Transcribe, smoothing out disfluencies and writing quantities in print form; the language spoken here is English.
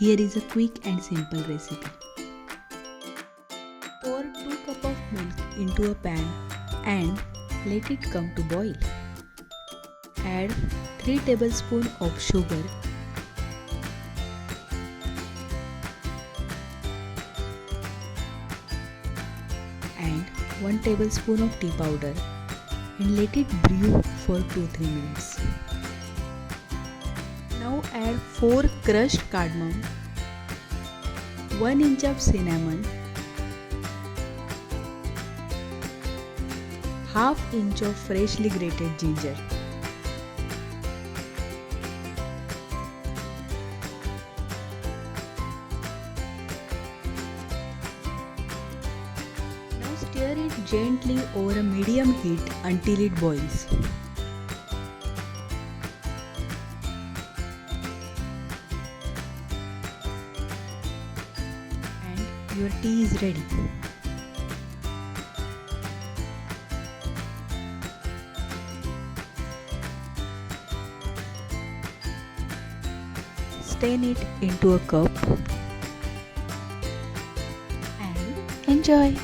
Here is a quick and simple recipe. Pour 2 cups of milk into a pan and let it come to boil. Add 3 tablespoons of sugar and 1 tablespoon of tea powder and let it brew for 2-3 minutes. Now add 4 crushed cardamom, 1 inch of cinnamon, half inch of freshly grated ginger. Now stir it gently over a medium heat until it boils. And your tea is ready. Strain it into a cup and enjoy.